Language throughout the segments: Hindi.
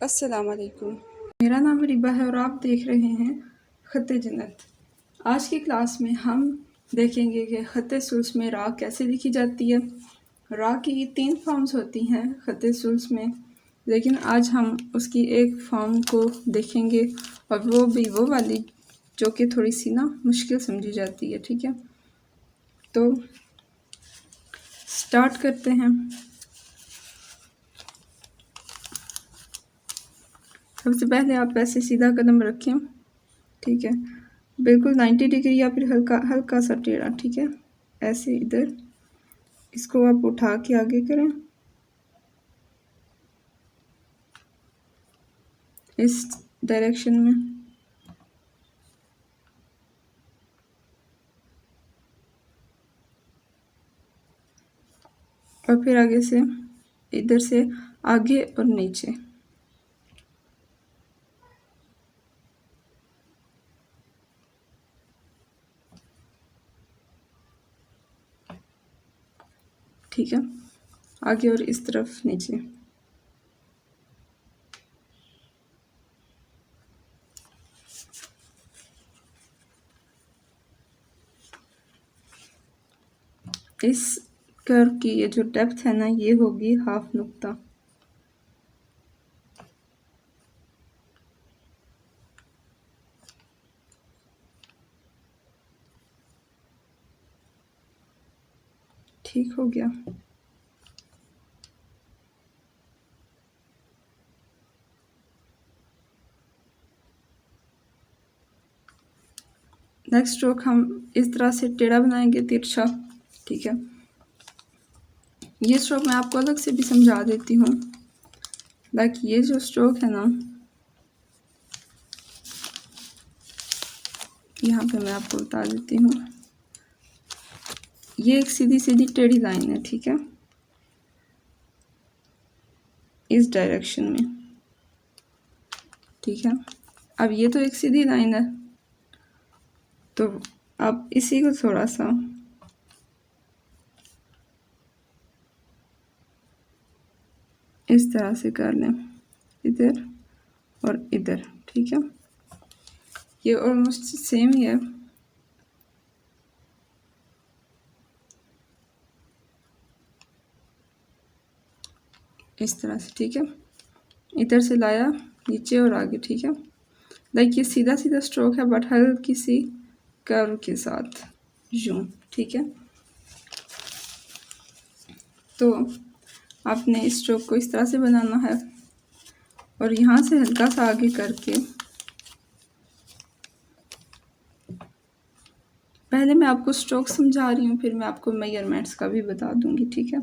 अस्सलाम वालेकुम। मेरा नाम रिबा है और आप देख रहे हैं ख़त्ते जन्नत। आज की क्लास में हम देखेंगे कि ख़त्ते सुल्स में रा कैसे लिखी जाती है। रा की 3 फॉर्म्स होती हैं ख़त्ते सुल्स में, लेकिन आज हम उसकी एक फॉर्म को देखेंगे और वो भी वो वाली जो कि थोड़ी सी ना मुश्किल समझी जाती है। ठीक है, तो स्टार्ट करते हैं। सबसे पहले आप ऐसे सीधा कदम रखें, ठीक है, बिल्कुल 90 डिग्री या फिर हल्का हल्का सा टेढ़ा। ठीक है, ऐसे इधर इसको आप उठा के आगे करें इस डायरेक्शन में। और फिर आगे से इधर से आगे और नीचे। ठीक है, आगे और इस तरफ नीचे। इस कर्व की ये जो डेप्थ है ना, ये होगी हाफ नुक्ता। ठीक हो गया। नेक्स्ट स्ट्रोक हम इस तरह से टेढ़ा बनाएंगे, तिरछा। ठीक है, ये स्ट्रोक मैं आपको अलग से भी समझा देती हूँ। लाइक ये जो स्ट्रोक है ना, यहाँ पे मैं आपको बता देती हूँ, ये एक सीधी सीधी टेढ़ी लाइन है। ठीक है, इस डायरेक्शन में। ठीक है, अब ये तो एक सीधी लाइन है, तो आप इसी को थोड़ा सा इस तरह से कर लें, इधर और इधर। ठीक है, ये ऑलमोस्ट सेम ही है। इस तरह से। ठीक है, इधर से लाया नीचे और आगे। ठीक है, लाइक ये सीधा सीधा स्ट्रोक है बट हल्की सी कर्व के साथ यूं। ठीक है, तो आपने इस स्ट्रोक को इस तरह से बनाना है और यहाँ से हल्का सा आगे करके, पहले मैं आपको स्ट्रोक समझा रही हूँ, फिर मैं आपको मेजरमेंट्स का भी बता दूंगी। ठीक है,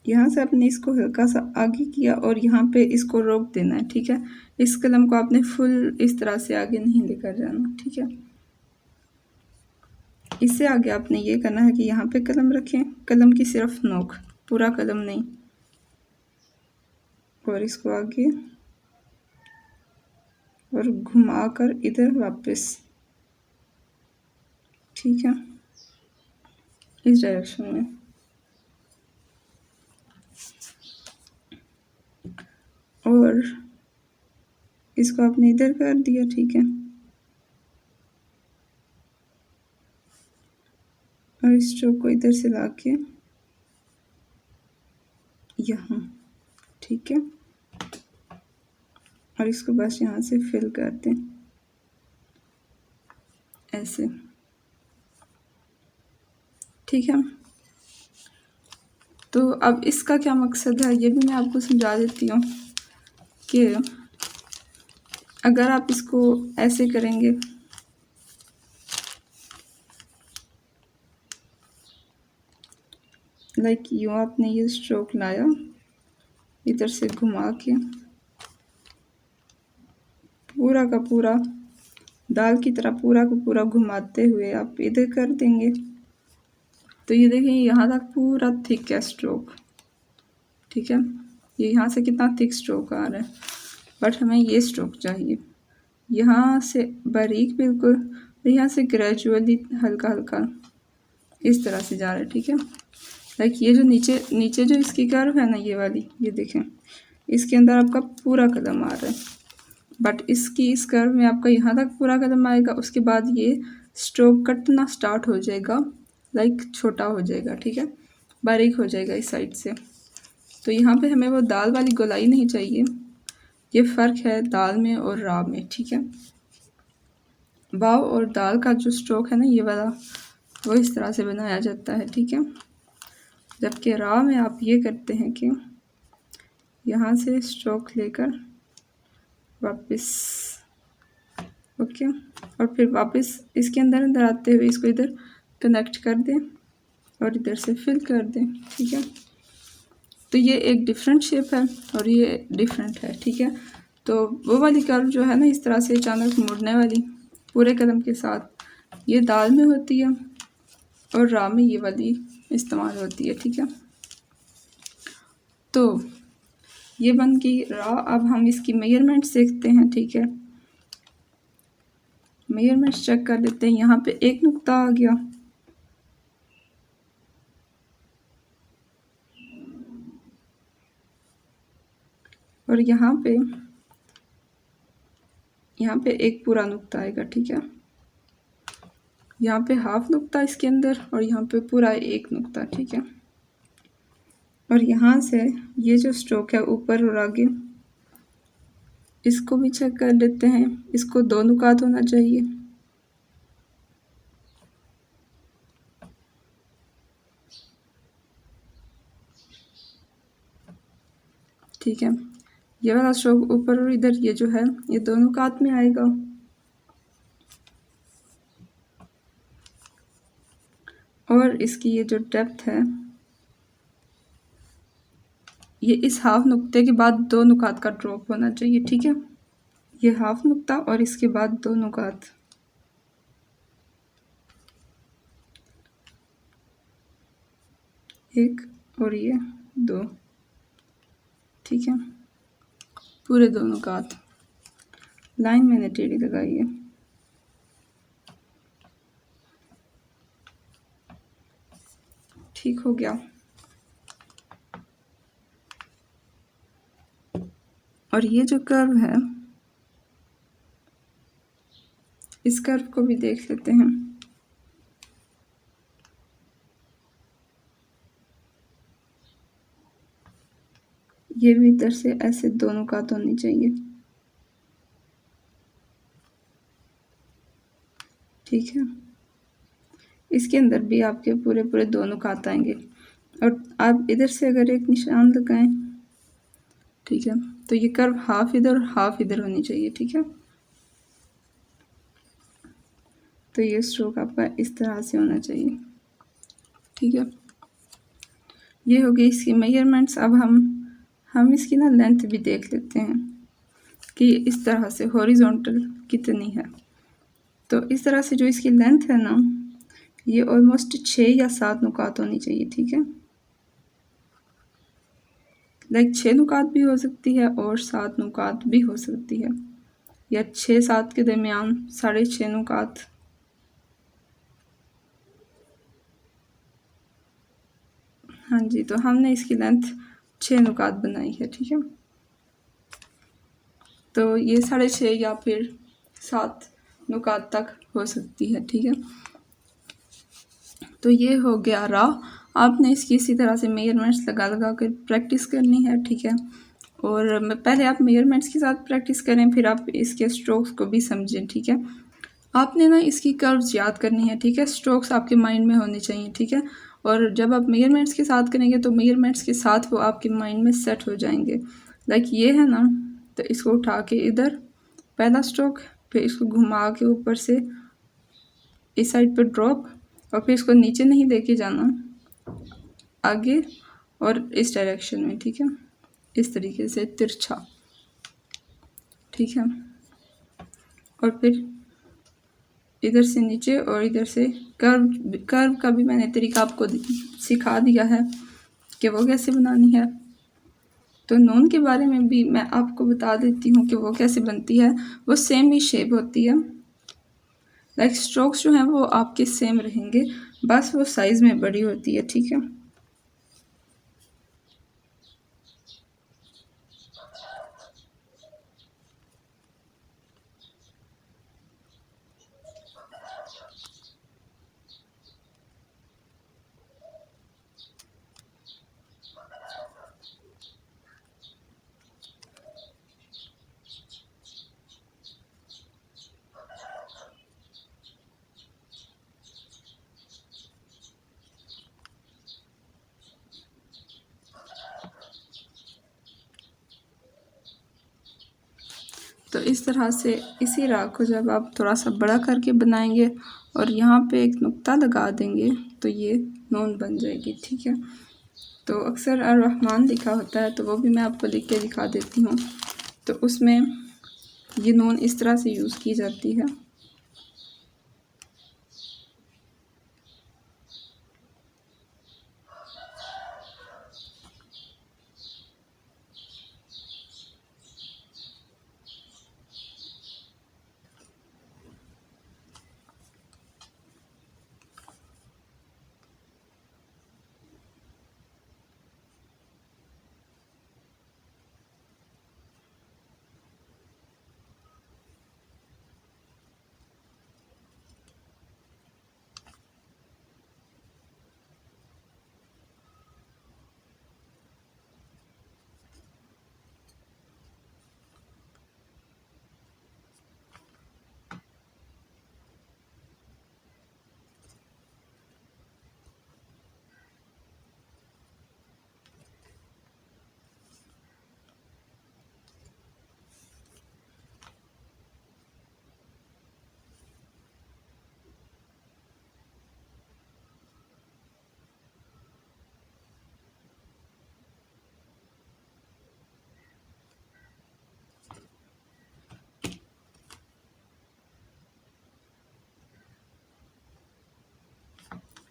यहाँ से आपने इसको हल्का सा आगे किया और यहाँ पे इसको रोक देना है। ठीक है, इस कलम को आपने फुल इस तरह से आगे नहीं लेकर जाना। ठीक है, इससे आगे आपने ये करना है कि यहाँ पे कलम रखें, कलम की सिर्फ नोक, पूरा कलम नहीं, और इसको आगे और घुमा कर इधर वापस। ठीक है, इस डायरेक्शन में। और इसको आपने इधर कर दिया। ठीक है, और इस स्ट्रोक को इधर से लाके यहाँ। ठीक है, और इसको बस यहाँ से फिल कर दें ऐसे। ठीक है, तो अब इसका क्या मकसद है ये भी मैं आपको समझा देती हूँ कि अगर आप इसको ऐसे करेंगे, लाइक यूँ आपने ये स्ट्रोक लाया, इधर से घुमा के पूरा का पूरा दाल की तरह पूरा का पूरा घुमाते हुए आप इधर कर देंगे, तो ये देखें यहाँ तक पूरा थिक है स्ट्रोक। ठीक है, ये यहाँ से कितना थिक स्ट्रोक आ रहा है, बट हमें ये स्ट्रोक चाहिए यहाँ से बारीक बिल्कुल, यहाँ से ग्रेजुअली हल्का हल्का इस तरह से जा रहा है। ठीक है, लाइक ये जो नीचे नीचे जो इसकी कर्व है ना, ये वाली, ये देखें इसके अंदर आपका पूरा कदम आ रहा है, बट इस कर्व में आपका यहाँ तक पूरा कदम आएगा, उसके बाद ये स्ट्रोक कटना स्टार्ट हो जाएगा, लाइक छोटा हो जाएगा, ठीक है, बारीक हो जाएगा इस साइड से। तो यहाँ पे हमें वो दाल वाली गोलाई नहीं चाहिए, ये फ़र्क है दाल में और रा में, ठीक है। वाव और दाल का जो स्ट्रोक है ना ये वाला, वो इस तरह से बनाया जाता है, ठीक है। जबकि रा में आप ये करते हैं कि यहाँ से स्ट्रोक लेकर वापस, ओके, और फिर वापस इसके अंदर आते हुए इसको इधर कनेक्ट कर दें और इधर से फिल कर दें, ठीक है। तो ये एक डिफरेंट शेप है और ये डिफरेंट है, ठीक है। तो वो वाली कर्व जो है ना इस तरह से अचानक मुड़ने वाली पूरे कदम के साथ, ये दाल में होती है और रा में ये वाली इस्तेमाल होती है, ठीक है। तो ये बन गई रा। अब हम इसकी मेजरमेंट्स देखते हैं, ठीक है। मेजरमेंट्स चेक कर लेते हैं। यहाँ पे एक नुक्ता आ गया, और यहाँ पे एक पूरा नुक्ता आएगा, ठीक है। यहाँ पे हाफ नुक्ता इसके अंदर और यहाँ पे पूरा एक नुक्ता, ठीक है। और यहाँ से ये जो स्ट्रोक है ऊपर और आगे, इसको भी चेक कर लेते हैं। इसको दो नुकात होना चाहिए, ठीक है। ये वाला स्ट्रोक ऊपर और इधर ये जो है ये दो नुकात में आएगा। और इसकी ये जो डेप्थ है ये इस हाफ नुक्ते के बाद दो नुकात का ड्रॉप होना चाहिए, ठीक है। ये हाफ नुक्ता और इसके बाद दो नुकात, एक और ये दो, ठीक है। पूरे दो नुकात, लाइन मैंने टेढ़ी लगाई है, ठीक हो गया। और ये जो कर्व है इस कर्व को भी देख लेते हैं। ये भी इधर से ऐसे दो नुकात होनी चाहिए, ठीक है। इसके अंदर भी आपके पूरे पूरे दो नुकात आएंगे और आप इधर से अगर एक निशान लगाएं, ठीक है, तो ये कर्व हाफ इधर और हाफ इधर होनी चाहिए, ठीक है। तो ये स्ट्रोक आपका इस तरह से होना चाहिए, ठीक है। ये हो गई इसकी मेजरमेंट्स। अब हम इसकी ना लेंथ भी देख लेते हैं कि इस तरह से हॉरिजॉन्टल कितनी है। तो इस तरह से जो इसकी लेंथ है ना ये ऑलमोस्ट 6 या 7 नुकात होनी चाहिए, ठीक है। लाइक 6 नुकात भी हो सकती है और 7 नुकात भी हो सकती है, या 6-7 के दरमियान 6.5 नुकात। हाँ जी, तो हमने इसकी लेंथ 6 नुकात बनाई है, ठीक है। तो ये 6.5 या फिर 7 नुकात तक हो सकती है, ठीक है। तो ये हो गया रा। आपने इसकी इसी तरह से मेजरमेंट्स लगा कर प्रैक्टिस करनी है, ठीक है। और पहले आप मेजरमेंट्स के साथ प्रैक्टिस करें, फिर आप इसके स्ट्रोक्स को भी समझें, ठीक है। आपने ना इसकी कर्व्स याद करनी है, ठीक है। स्ट्रोक्स आपके माइंड में होने चाहिए, ठीक है। और जब आप मेजरमेंट्स के साथ करेंगे तो मेजरमेंट्स के साथ वो आपके माइंड में सेट हो जाएंगे। लाइक ये है ना, तो इसको उठा के इधर पहला स्ट्रोक, फिर इसको घुमा के ऊपर से इस साइड पर ड्रॉप, और फिर इसको नीचे नहीं लेके जाना, आगे और इस डायरेक्शन में, ठीक है, इस तरीके से तिरछा, ठीक है। और फिर इधर से नीचे और इधर से कर्व का भी मैंने तरीका आपको सिखा दिया है कि वो कैसे बनानी है। तो नून के बारे में भी मैं आपको बता देती हूँ कि वो कैसे बनती है। वो सेम ही शेप होती है, लाइक स्ट्रोक्स जो हैं वो आपके सेम रहेंगे, बस वो साइज़ में बड़ी होती है, ठीक है। तो इस तरह से इसी राग को जब आप थोड़ा सा बड़ा करके बनाएंगे और यहाँ पे एक नुक्ता लगा देंगे तो ये नून बन जाएगी। ठीक है, तो अक्सर अर्रहमान लिखा होता है तो वो भी मैं आपको लिख के दिखा देती हूँ। तो उसमें ये नून इस तरह से यूज़ की जाती है।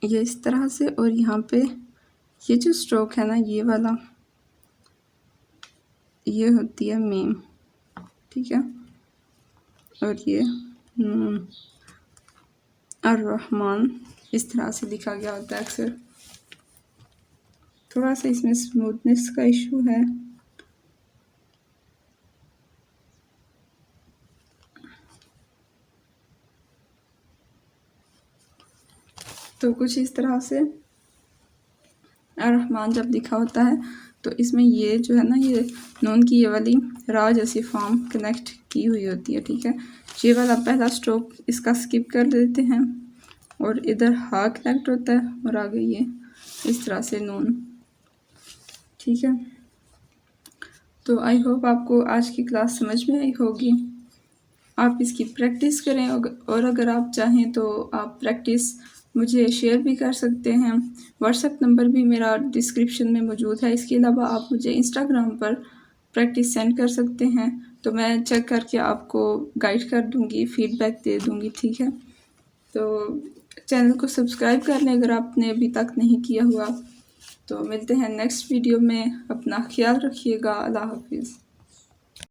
ये इस तरह से, और यहाँ पे ये जो स्ट्रोक है ना, ये वाला, ये होती है मीम। ठीक है, और ये नून अर्रहमान इस तरह से लिखा गया होता है अक्सर। थोड़ा सा इसमें स्मूथनेस का इशू है। तो कुछ इस तरह से अर्रहमान जब लिखा होता है तो इसमें ये जो है ना, ये नून की ये वाली रा जैसी फॉर्म कनेक्ट की हुई होती है। ठीक है, ये वाला पहला स्ट्रोक इसका स्किप कर देते हैं और इधर हा कनेक्ट होता है और आगे ये इस तरह से नून। ठीक है, तो आई होप आपको आज की क्लास समझ में आई होगी। आप इसकी प्रैक्टिस करें और अगर आप चाहें तो आप प्रैक्टिस मुझे शेयर भी कर सकते हैं। व्हाट्सएप नंबर भी मेरा डिस्क्रिप्शन में मौजूद है। इसके अलावा आप मुझे इंस्टाग्राम पर प्रैक्टिस सेंड कर सकते हैं, तो मैं चेक करके आपको गाइड कर दूंगी, फीडबैक दे दूंगी। ठीक है, तो चैनल को सब्सक्राइब कर लें अगर आपने अभी तक नहीं किया हुआ। तो मिलते हैं नेक्स्ट वीडियो में। अपना ख्याल रखिएगा। अल्लाह हाफिज़।